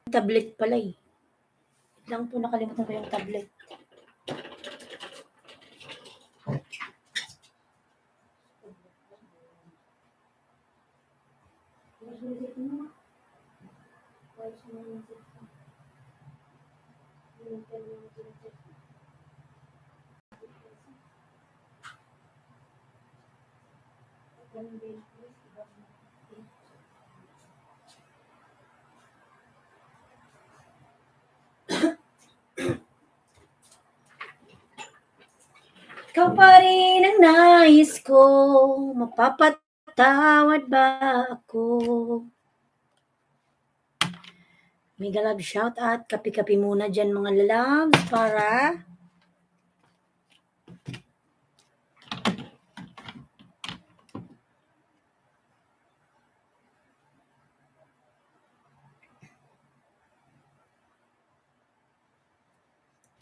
tablet pala eh. Lang po nakalimutan ko yung tablet. Ikaw pa rin ang nais ko, mapapatawad ba ako? Mega love shout out, kapi-kapi muna dyan mga lalabs para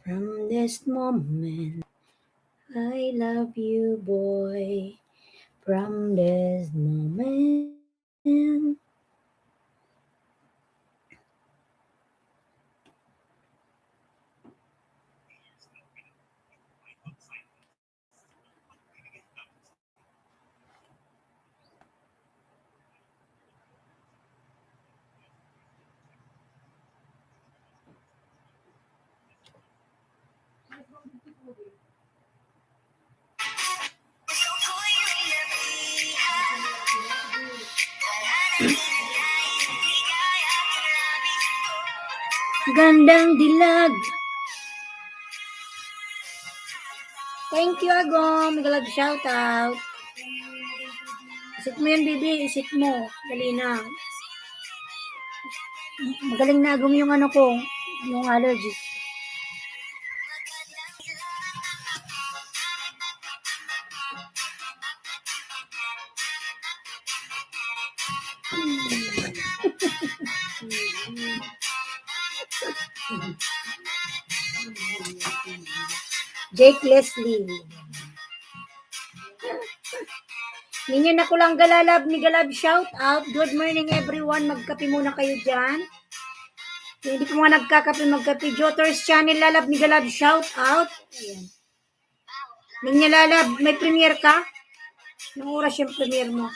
from this moment, I love you, boy. From this moment. Gandang dilag. Thank you, Agom. Mega love shout out. Isit mo yan, baby. Isit mo. Dali na. Magaling na, Agom, yung ano ko. Yung allergy. Jake Leslie. Ninyo na ko lang galalab ni galab shout out. Good morning everyone. Magkape muna kayo dyan. Hindi po mga nagkakape magkape. Joters channel lalab ni galab shout out. Ayan. Ninyo lalab, may premiere ka? Anong oras yung premiere mo?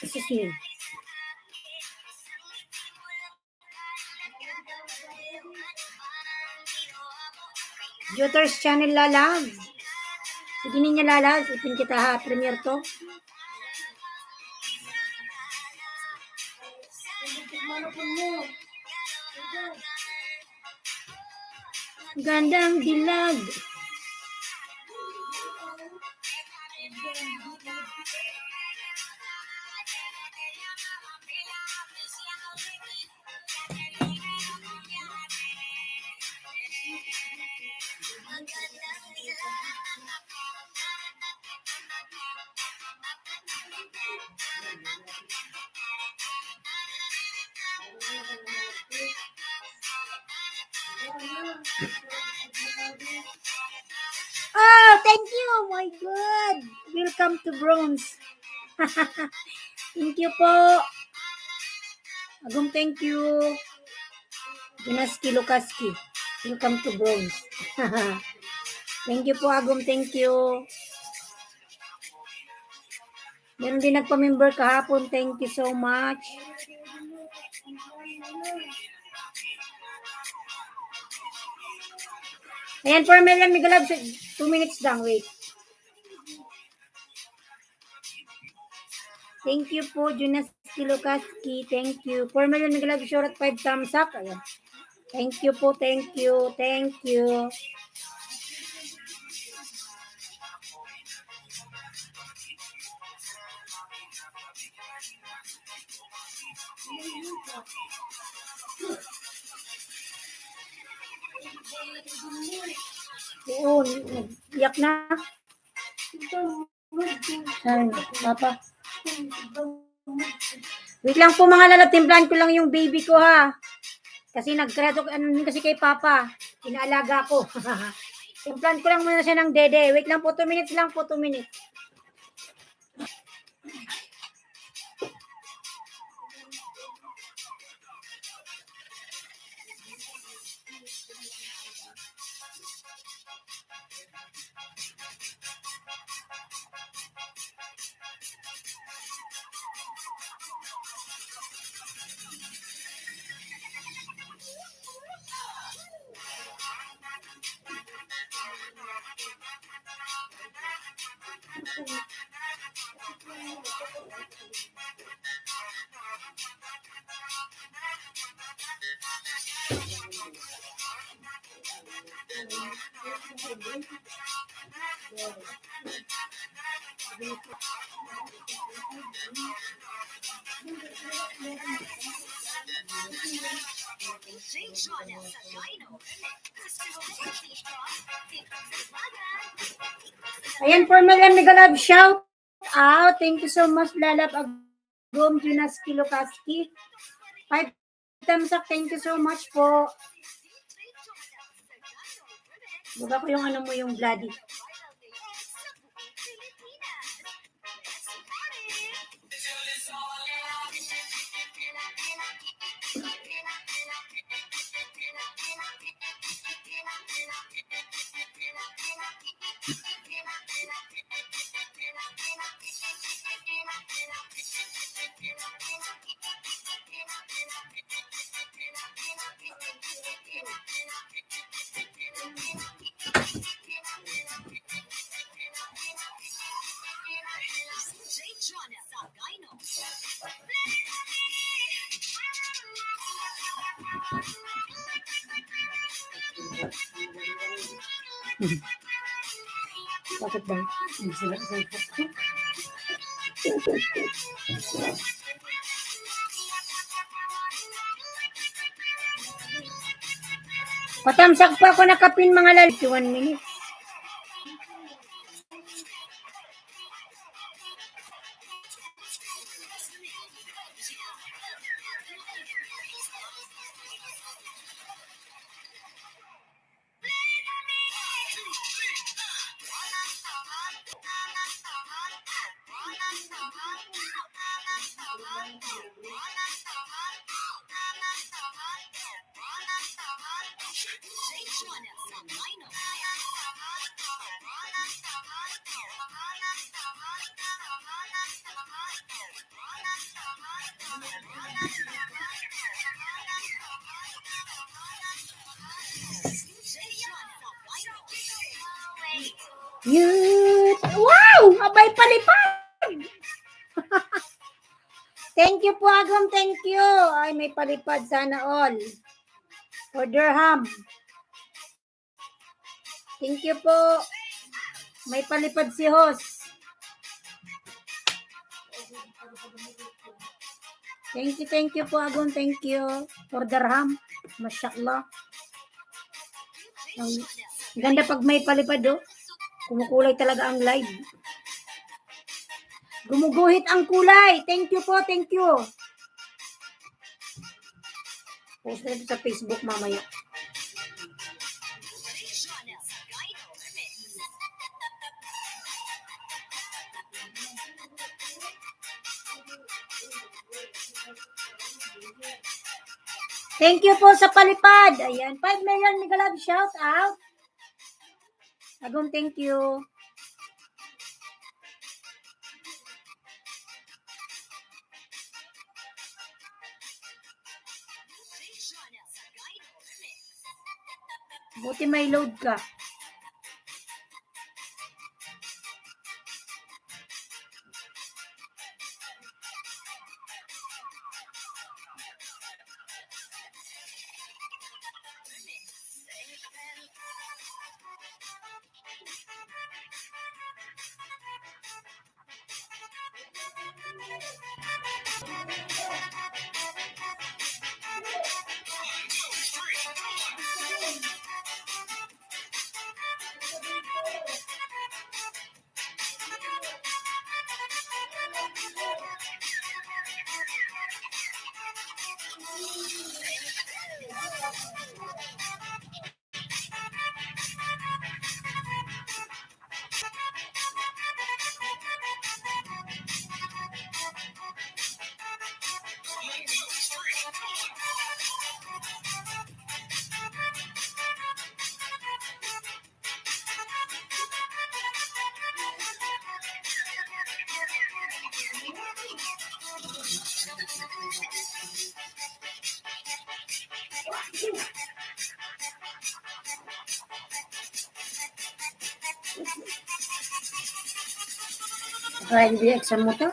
Excuse me. Joters channel lalab. Sige ninyo lalab. Ipin kita ha. Premiere to. Gandang dilag. Oh, thank you. My God. Welcome to Bronze. Thank you po. Agum, thank you. Ginaski Lukaski. Welcome to Bronze. Thank you po, Agum. Thank you. Meron din nagpa-member kahapon. Thank you so much. Ayan, for me lang, Migalab. 2 minutes lang, wait. Thank you po, Jonas Kilukaski. Thank you. For me lang, Migalab. Sure at 5 thumbs up. Ayan. Thank you po, thank you. Thank you. Oo, iyak na. Saan? Papa. Wait lang po mga lalab, timplahan ko lang yung baby ko ha. Kasi nagkreto, kasi kay Papa. Inaalaga ko. Timplahan ko lang muna siya ng dede. Wait lang po, 2 minutes lang po, 2 minutes. Ayan, for Melian Mega Love, shout out. Thank you so much, Lalab Agum Junas Kilokaski. 5 thumbs up. Thank you so much po. Buka ko yung ano mo, yung bloody. Bakit ba? Patamsak pa ako nakapin mga lalaki. 1 minute. Wow! Abay palipad! Thank you po, Agam. Thank you. Ay, may palipad. Sana all. For Durham. Thank you po. May palipad si Hos. Thank you po, Agam. Thank you. For Durham. Masyaallah. Ang ganda pag may palipad, oh. Kumukulay talaga ang live. Gumuguhit ang kulay. Thank you po, thank you. Post na ito sa Facebook mamaya. Thank you po sa palipad. Ayan, 5 million Mega Love shout out. Agong thank you. Buti may load ka. Hindi exam mo to?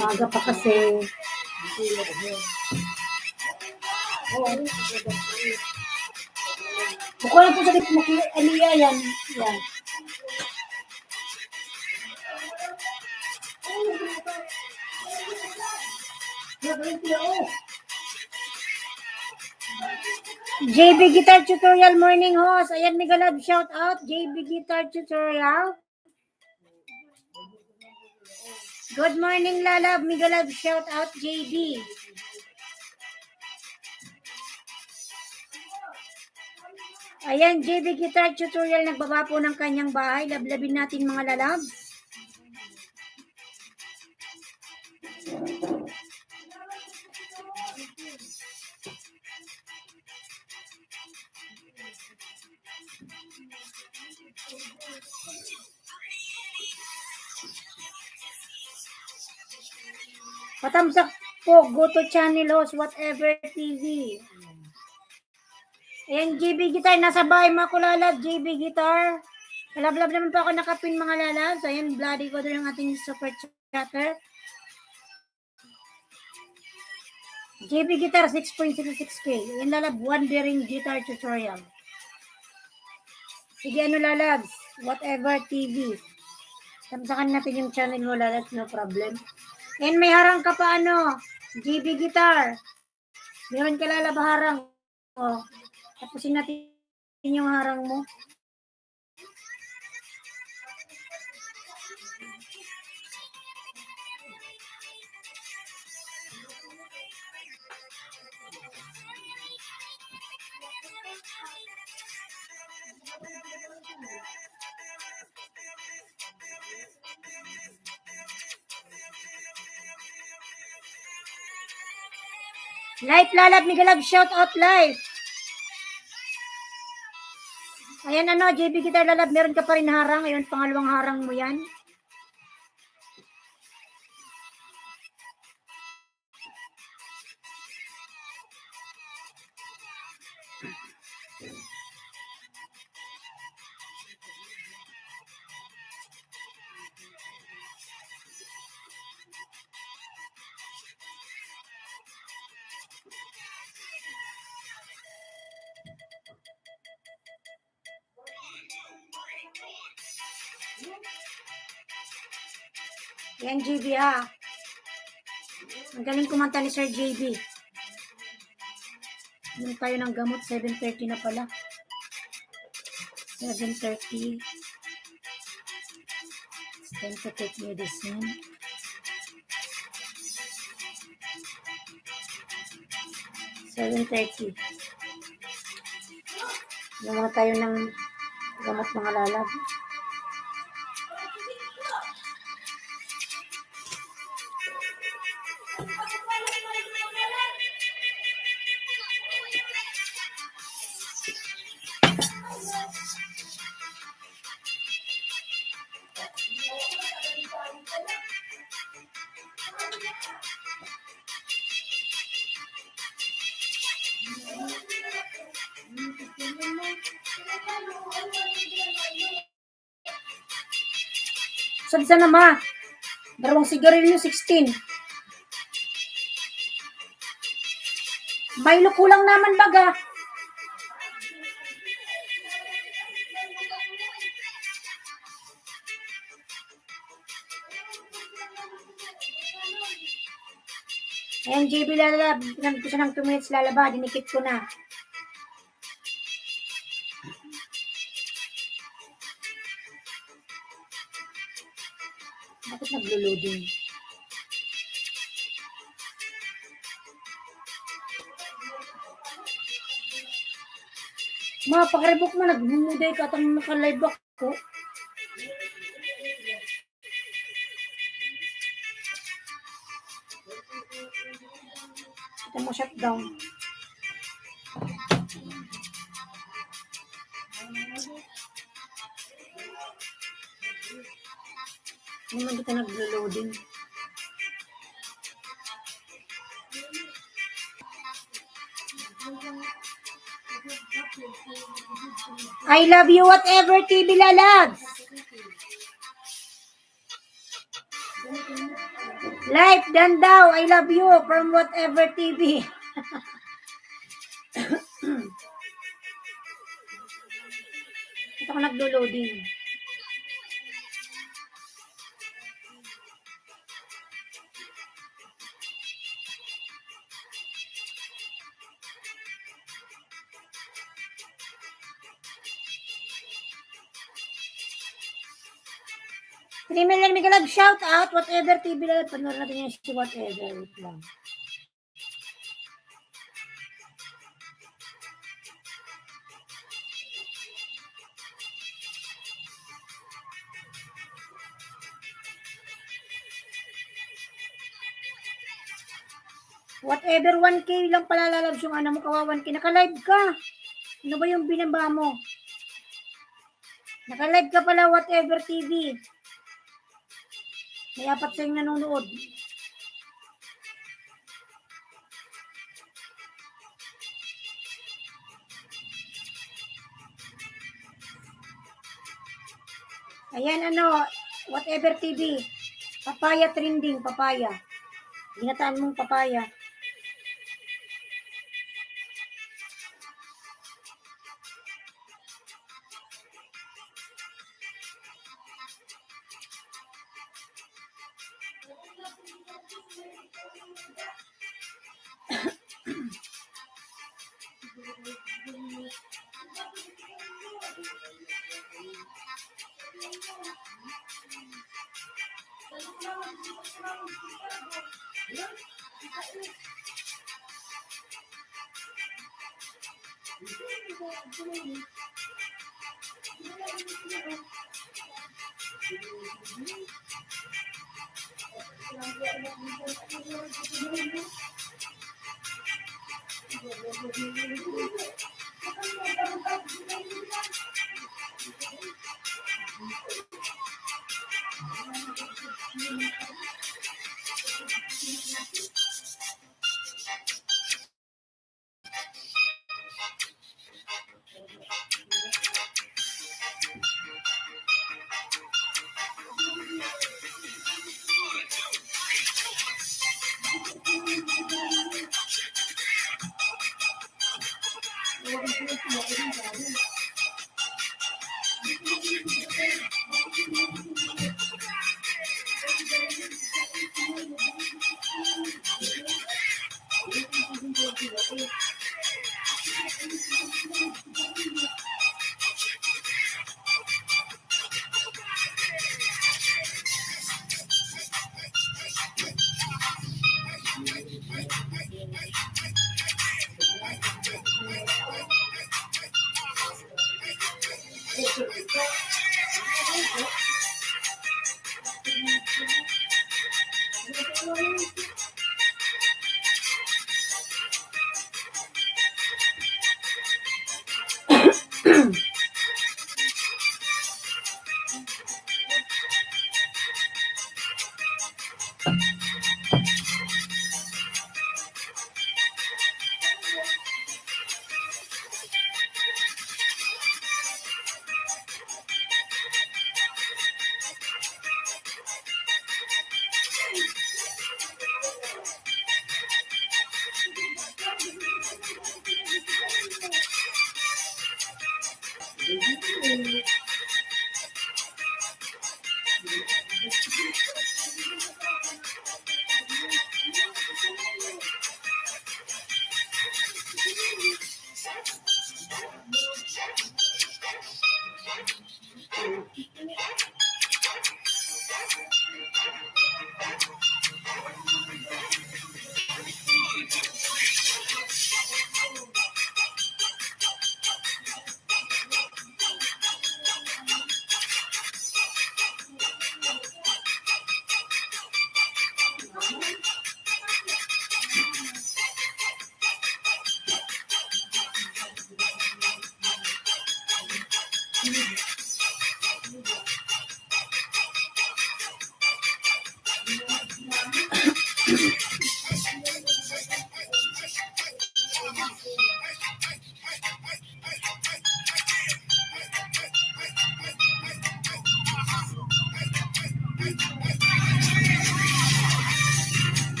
Maaga pa kasi. Bukuha na po sa dito Aliyah yan. Yan. JB Guitar Tutorial Morning Host. Ayan, mega love shout out. JB Guitar Tutorial. Good morning, Lalab. Mega love shout out, JB. Ayan, JB Guitar Tutorial. Nagbaba po ng kanyang bahay. Lablabin natin mga lalab. Patamsak po, go to channel host, whatever TV. Ayan, JB Guitar, nasa bahay mga kulalab, JB Guitar. Love naman po ako nakapin mga lalabs. Ayan, bloody ko doon ang ating super chatter. JB Guitar, 6.06K. Ayan lalab, Wandering Guitar Tutorial. Sige, ano lalabs, whatever TV. Tamsakan natin yung channel mo lalabs, no problem. And may harang ka pa ano, JB Guitar. Meron ka lalabaharang. O, tapusin natin yung harang mo. Live lalab, mega love, shout out live. Ayan ano, JB Guitar lalab, meron ka pa rin harang. Ayun, pangalawang harang mo yan. Yan, JB ha. Ang galing kumanta ni Sir JB. Yung tayo ng gamot, 7:30 na pala. 7:30. It's time to take medicine. $7:30. Yung mga tayo ng gamot mga lalab. Sadsa na ma. Dalawang sigarilyo, 16. Milo kulang naman baga. Ayan, JB lalab. Pinamit ko siya ng 2 minutes lalaba. Dinikit ko na. Bakit naglo-loading? Ma, pag-rebook mo, nag-muday ka at naka-live ako. Ito mo shutdown. Hindi man kita naglo-loading. I love you whatever TV lalabs. Life dan daw. I love you from whatever TV. Ito ko naglo-loading. Trimel lang Miguel, shout out whatever TV lang. Panood natin yung si whatever. Wait lang. Whatever 1K lang pala lalabs yung ano mo, kawa 1K. Naka-live ka. Ano ba yung binaba mo? Naka-live ka pala whatever TV. May apat sa yung nanonood. Ayan ano, whatever TV. Papaya trending, papaya. Ginataan mong papaya.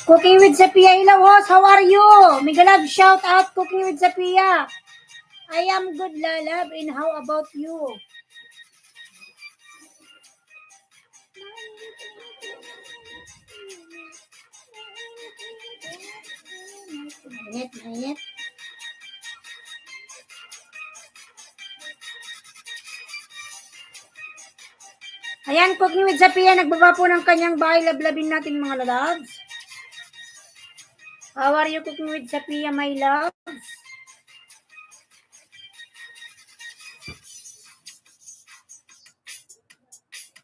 Cooking with Sophia Ilawos, how are you? Migalab, shout out Cooking with Sophia. I am good, Lalab, and how about you? Mainit. Ayan, Cooking with Sophia, nagbaba po ng kanyang bahay. Lablabin natin mga lalabs. How are you, Cooking with Sophia, my loves?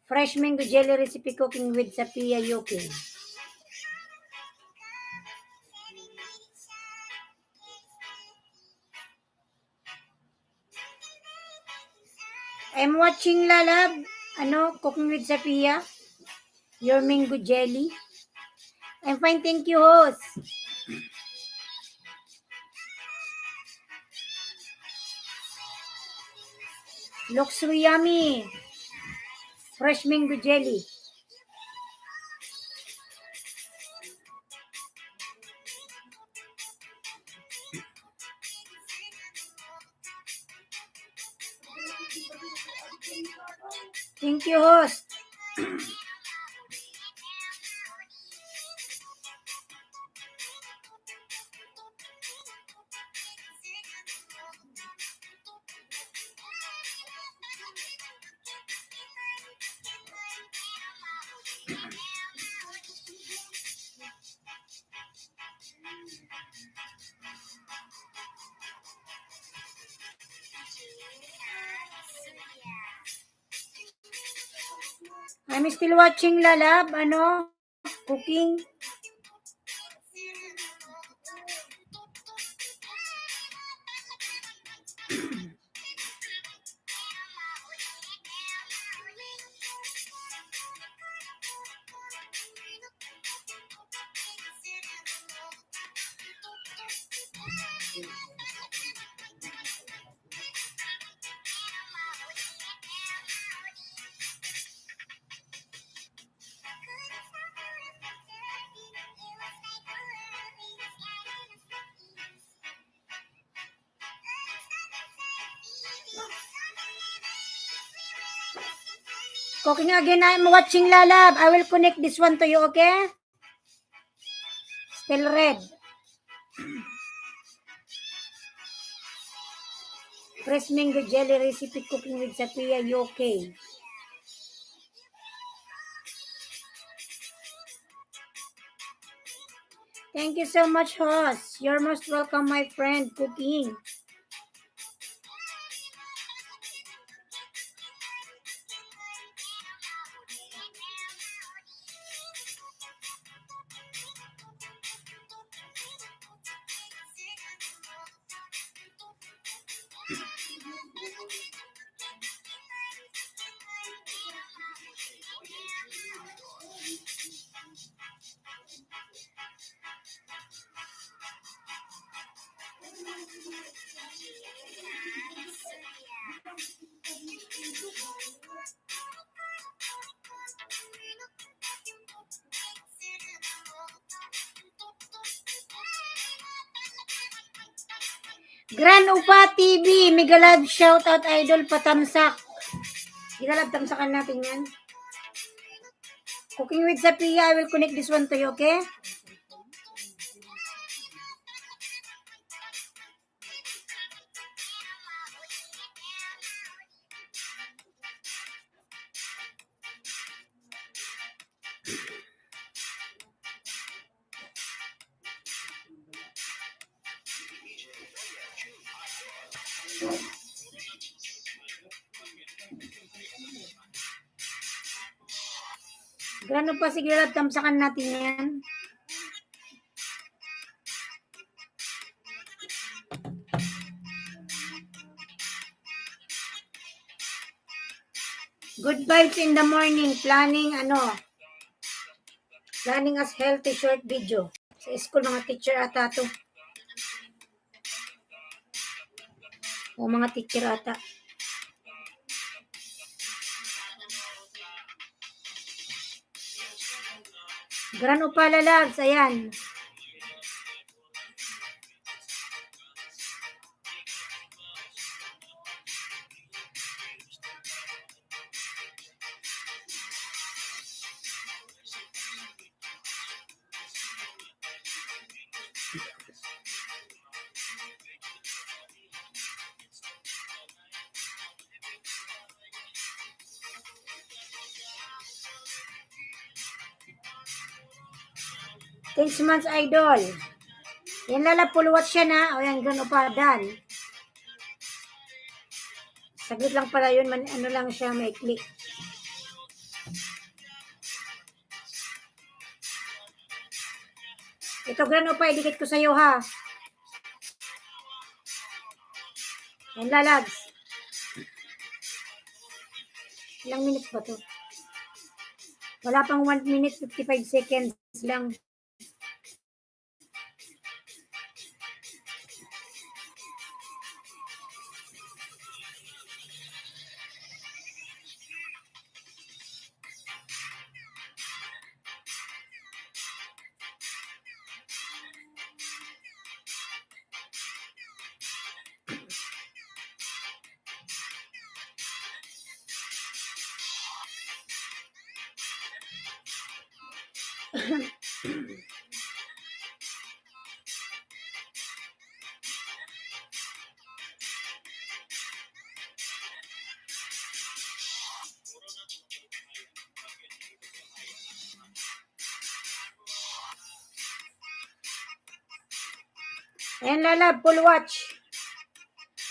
Fresh mango jelly recipe cooking with Sophia Yoking. I'm watching Lalab, cooking with Sophia. Your mango jelly. I'm fine, thank you, host. Looks so yummy. Fresh mango jelly. Thank you, host. I'm still watching Lalab, cooking. Cooking again, I'm watching Lalab. I will connect this one to you, okay? Still red. Fresh mango jelly recipe cooking with Sophia, okay? Thank you so much, host. You're most welcome, my friend, cooking. Gran Upa TV, Migalab, shoutout idol, patamsak. Migalab, tamsakan natin yan. Cooking with Sophia, I will connect this one to you, okay? Gran Upa, sige lab, tamsakan natin yan. Good vibes in the morning. Planning as healthy short video. Sa school, mga teacher ata to. O mga teacher ata. Gran Upala Labs, ayan. Thanks months idol. Yan lala, full watch siya na. O yan, Gran Upa, done. Saglit lang pala yun, ano lang siya, may click. Ito, Gran Upa, idikit ko sa'yo, ha. Yan lalabs. Ilang minutes ba to? Wala pang 1 minute, 55 seconds lang. Ayan lalab, full watch.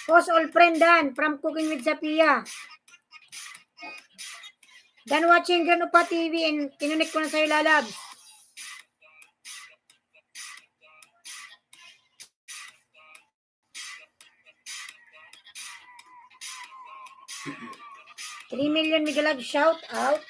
Post all friend Dan from Cooking with Sophia. Dan watching Gran Upa TV and kinunik ko na sa'yo lalabs. $3 million Migalab shout out.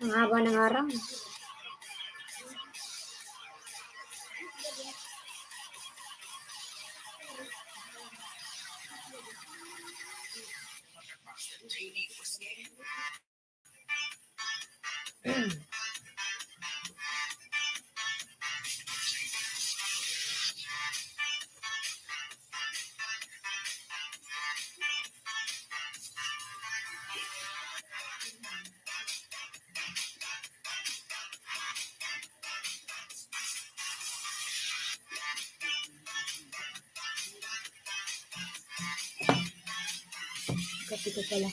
Ang haba ng araw. Kapi ko pala.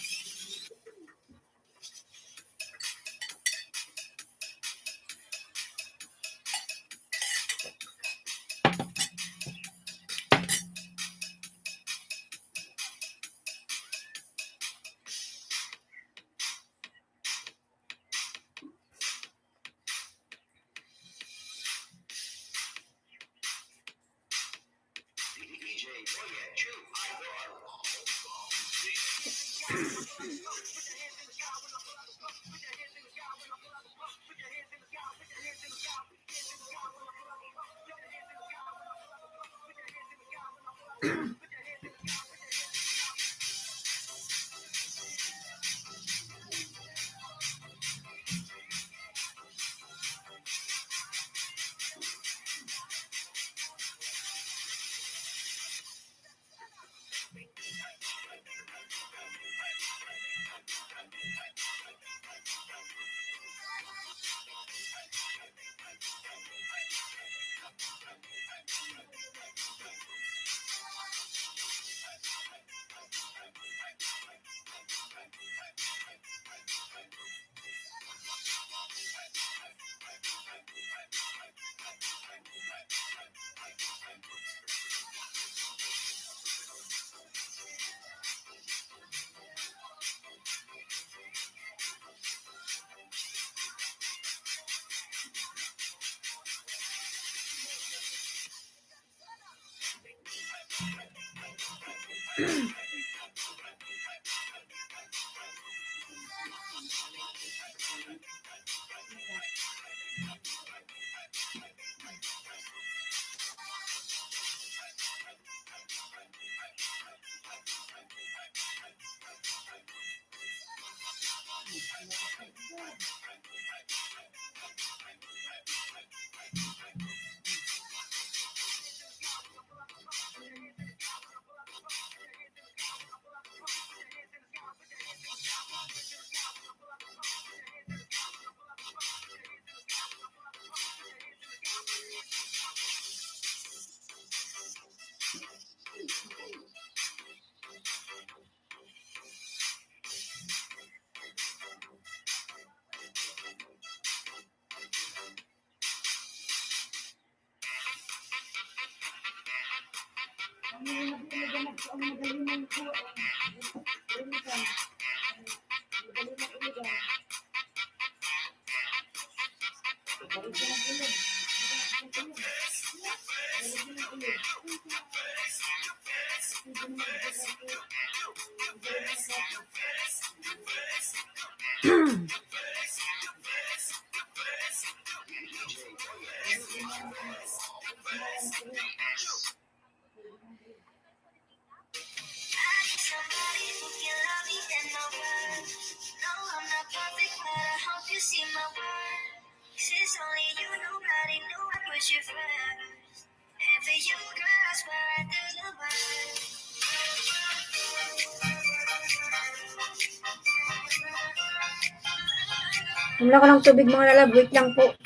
Wala ko ng tubig mga lalab. Wait lang po.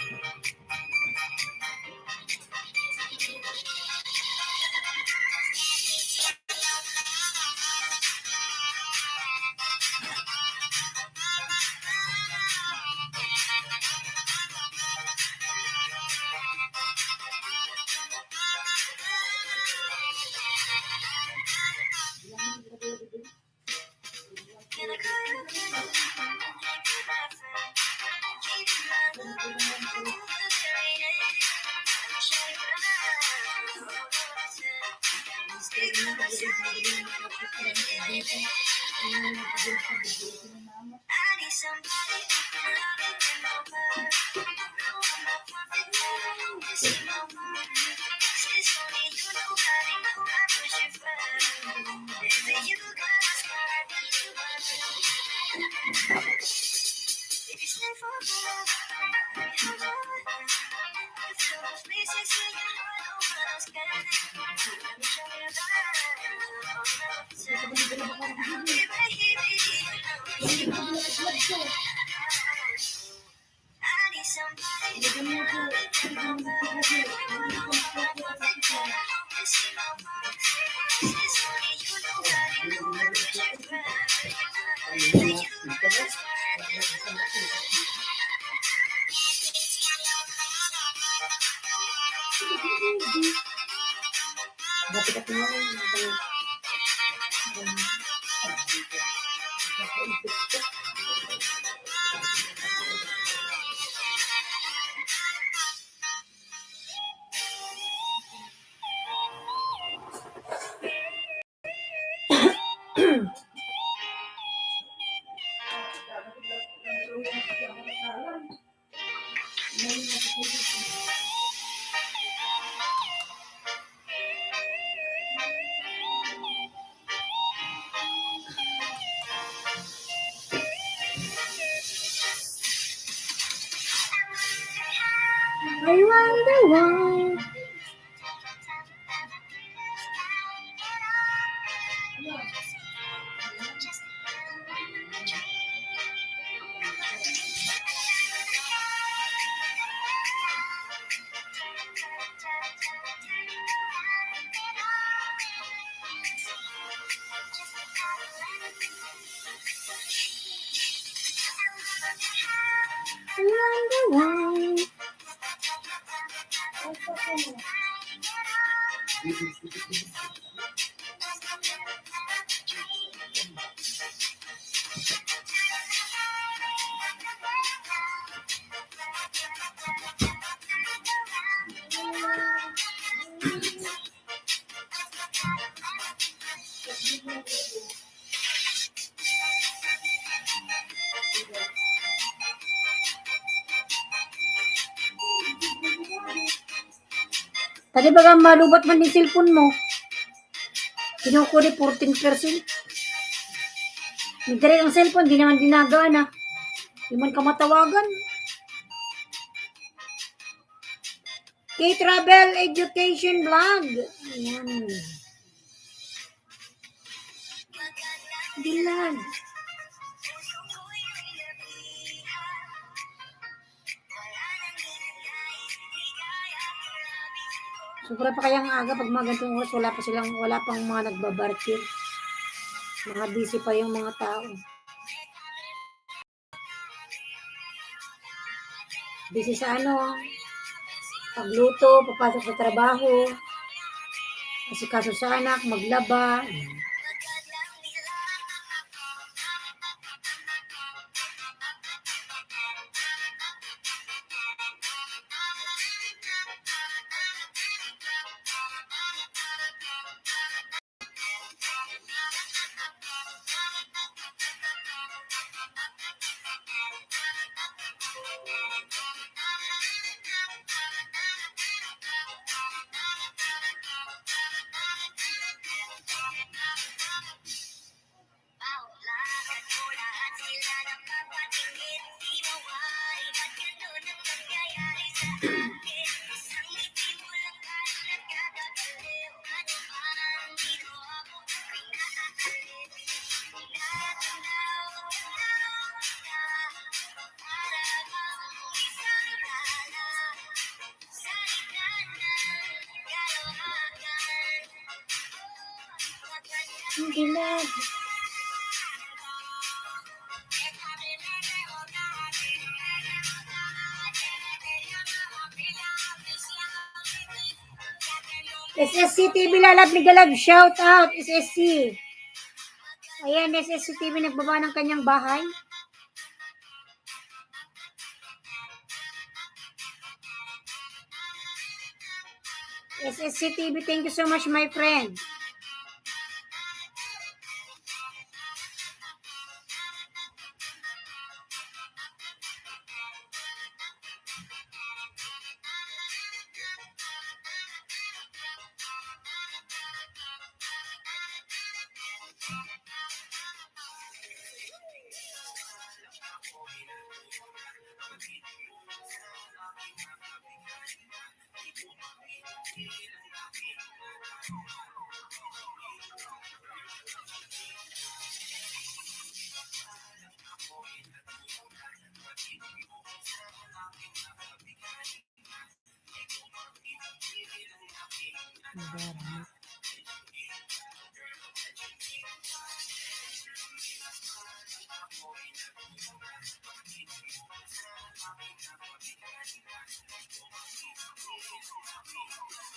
I wonder why. I wonder why. Tadi baga malubat man yung cellphone mo. Kinukuri 14%. Nagdari ang cellphone, di naman dinagana. Di man ka matawagan. K-Travel Education Vlog. Ayan. Dilan. Sobra pa kayang aga pag mga ganitong oras, wala pang mga nagbabarkir. Mga busy pa yung mga tao. Busy sa pagluto, papasok sa trabaho, asikaso sa anak, maglaba. Hindi na. SSC TV lalab ni Galab, shout out SSC. Ayan, SSC TV nagbaba ng kanyang bahay. SSC TV, thank you so much my friend.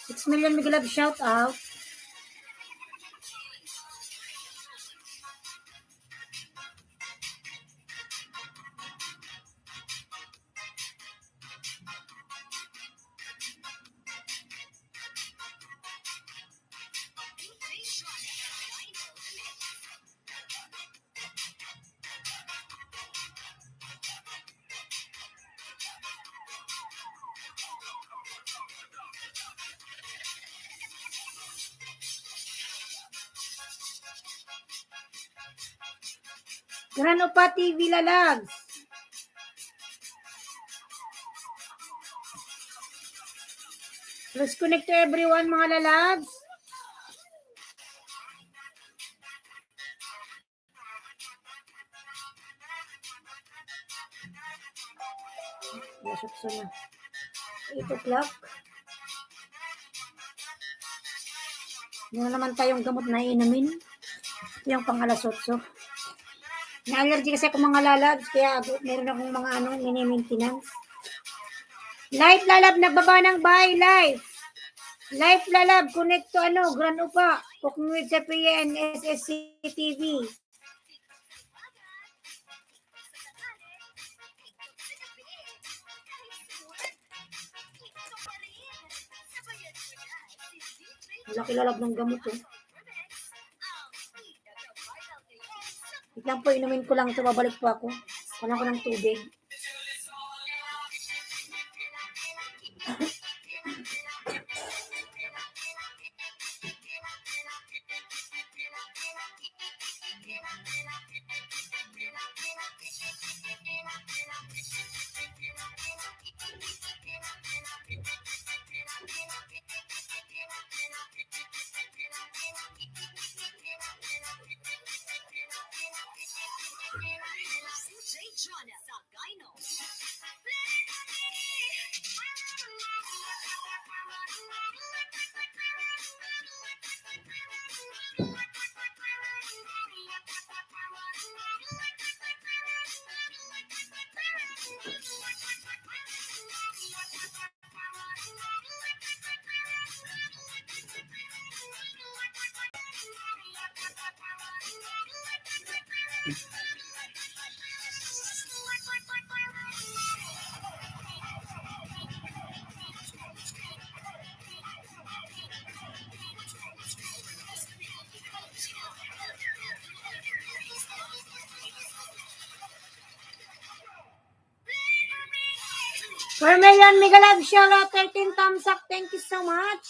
$6 million Miguel Love, shout out. Gran Upa TV lalabs. Let's connect to everyone mga lalabs. Lasok na. 8 o'clock. Meron naman tayong gamot na inumin. Yung pang alas 8. Na-allergy kasi ako mga lalabs, kaya meron akong mga mini-maintenance. Live lalab, nagbaba ng bahay, live. Live lalab, connect to Gran Upa. Cooking with sa PN, SSC TV. Malaki lalab ng gamot eh. Wait lang po, inumin ko lang ito. Babalik po ako. Kunan ko ng tubig. Vermilion Miguel Love, shout out, 13 thumbs up. Thank you so much.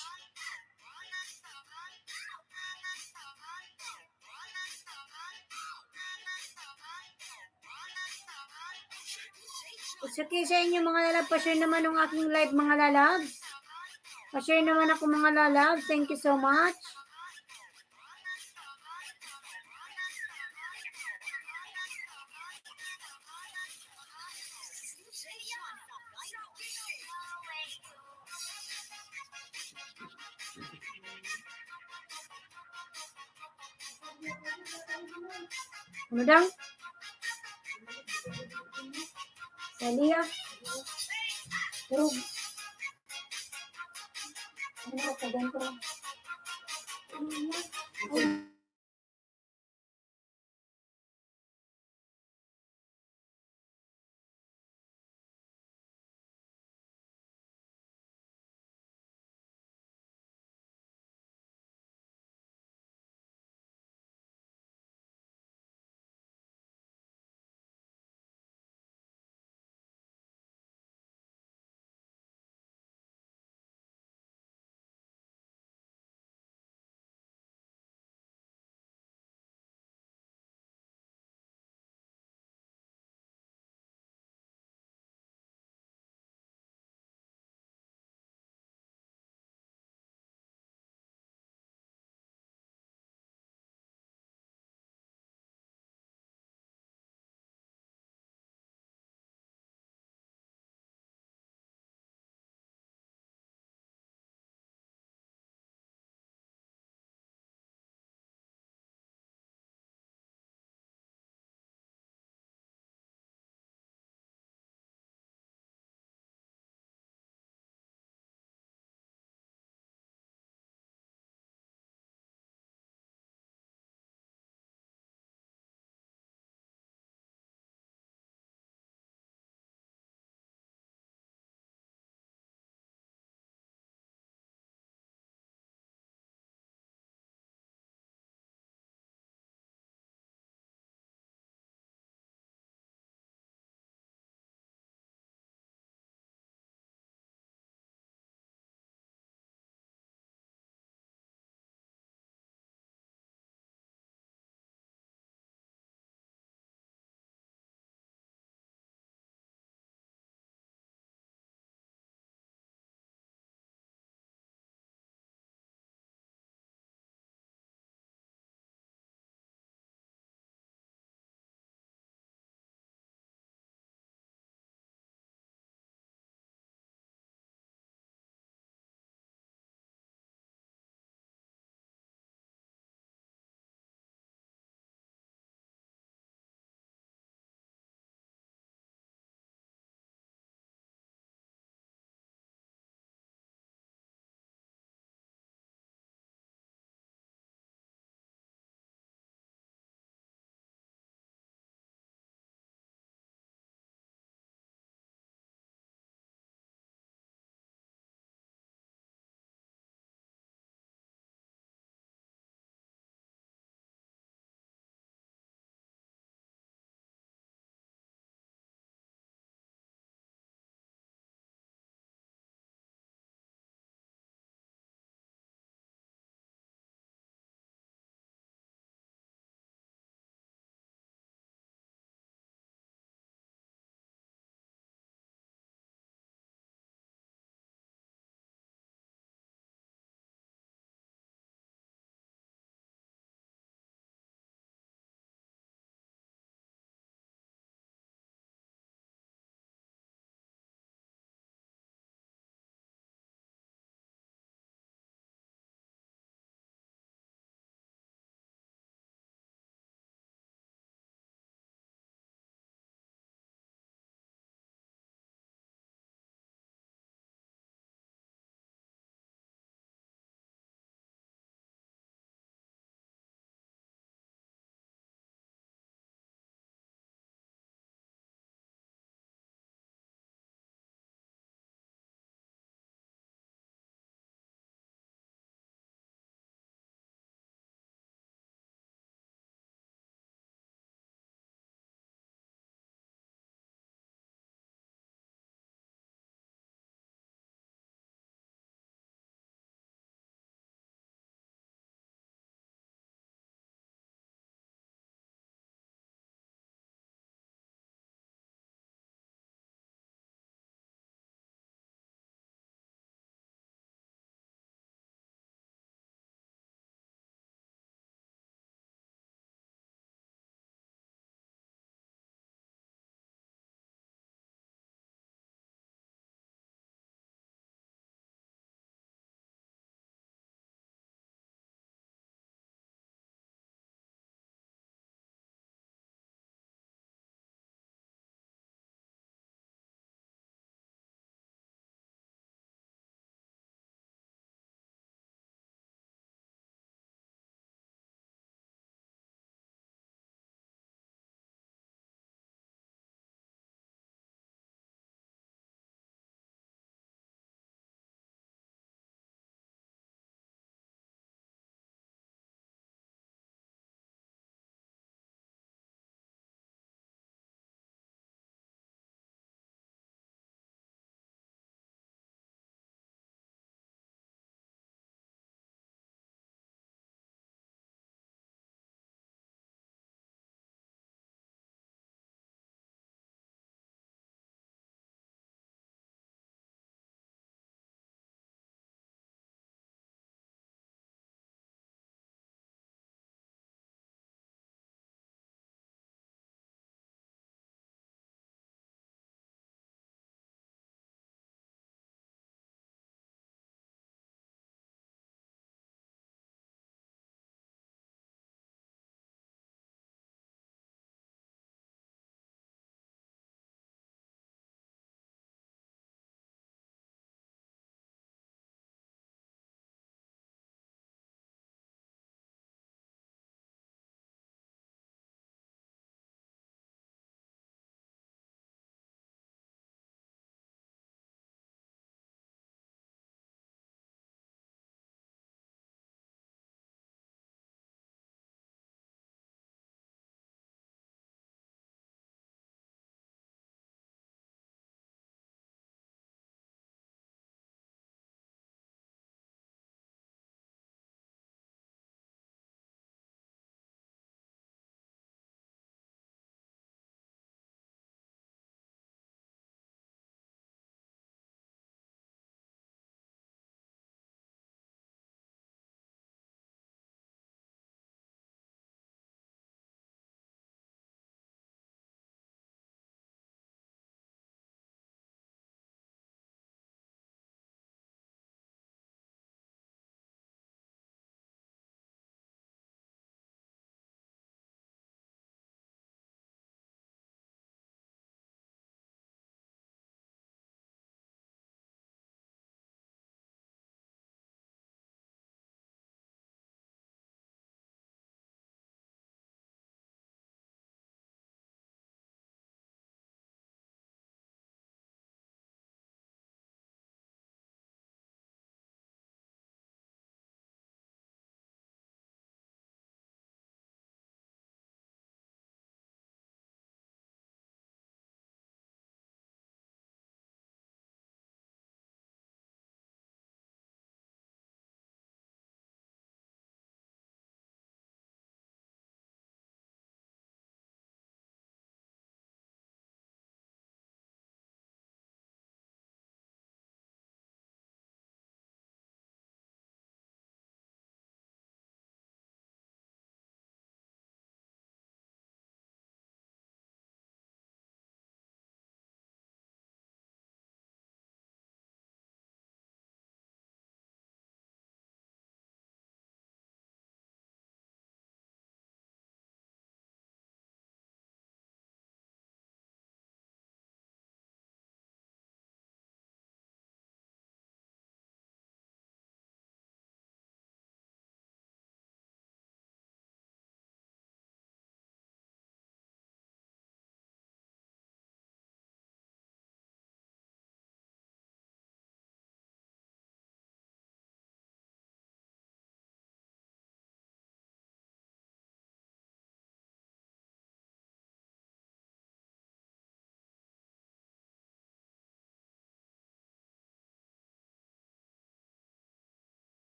It's okay sa inyo mga lalab. Pa-share naman ng aking live mga lalabs. Pa-share naman ako mga lalabs. Thank you so much. Ano daw? Salia. Pero, ano ka, tagan ko.